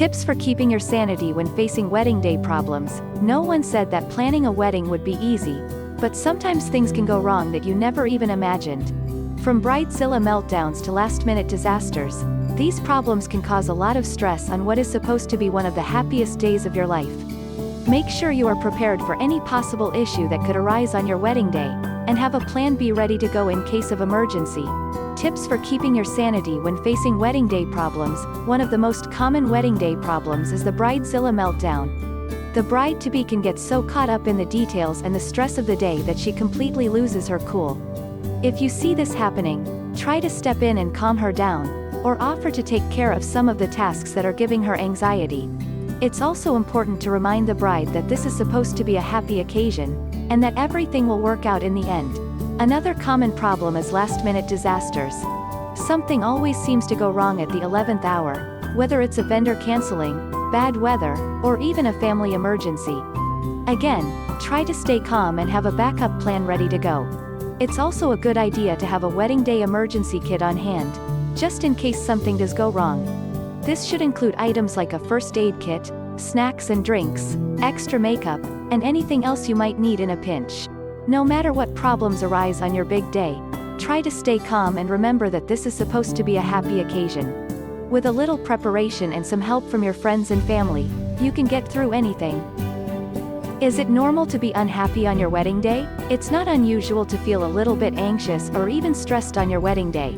Tips for keeping your sanity when facing wedding day problems. No one said that planning a wedding would be easy, but sometimes things can go wrong that you never even imagined. From bridezilla meltdowns to last-minute disasters, these problems can cause a lot of stress on what is supposed to be one of the happiest days of your life. Make sure you are prepared for any possible issue that could arise on your wedding day, and have a plan B ready to go in case of emergency. Tips for keeping your sanity when facing wedding day problems. One of the most common wedding day problems is the bridezilla meltdown. The bride-to-be can get so caught up in the details and the stress of the day that she completely loses her cool. If you see this happening, try to step in and calm her down, or offer to take care of some of the tasks that are giving her anxiety. It's also important to remind the bride that this is supposed to be a happy occasion, and that everything will work out in the end. Another common problem is last-minute disasters. Something always seems to go wrong at the 11th hour, whether it's a vendor canceling, bad weather, or even a family emergency. Again, try to stay calm and have a backup plan ready to go. It's also a good idea to have a wedding day emergency kit on hand, just in case something does go wrong. This should include items like a first aid kit, snacks and drinks, extra makeup, and anything else you might need in a pinch. No matter what problems arise on your big day, try to stay calm and remember that this is supposed to be a happy occasion. With a little preparation and some help from your friends and family, you can get through anything. Is it normal to be unhappy on your wedding day? It's not unusual to feel a little bit anxious or even stressed on your wedding day.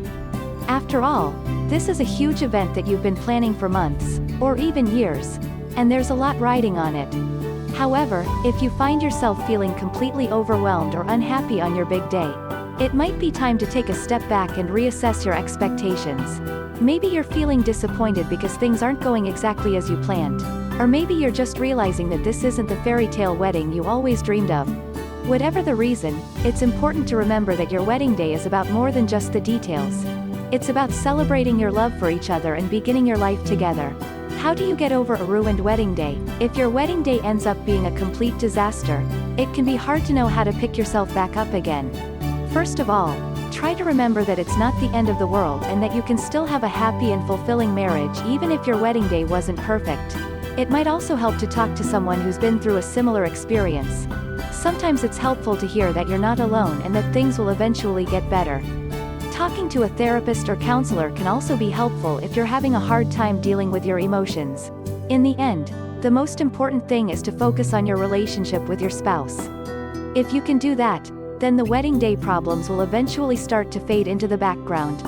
After all, this is a huge event that you've been planning for months, or even years, and there's a lot riding on it. However, if you find yourself feeling completely overwhelmed or unhappy on your big day, it might be time to take a step back and reassess your expectations. Maybe you're feeling disappointed because things aren't going exactly as you planned, or maybe you're just realizing that this isn't the fairy tale wedding you always dreamed of. Whatever the reason, it's important to remember that your wedding day is about more than just the details. It's about celebrating your love for each other and beginning your life together. How do you get over a ruined wedding day? If your wedding day ends up being a complete disaster, it can be hard to know how to pick yourself back up again. First of all, try to remember that it's not the end of the world and that you can still have a happy and fulfilling marriage even if your wedding day wasn't perfect. It might also help to talk to someone who's been through a similar experience. Sometimes it's helpful to hear that you're not alone and that things will eventually get better. Talking to a therapist or counselor can also be helpful if you're having a hard time dealing with your emotions. In the end, the most important thing is to focus on your relationship with your spouse. If you can do that, then the wedding day problems will eventually start to fade into the background.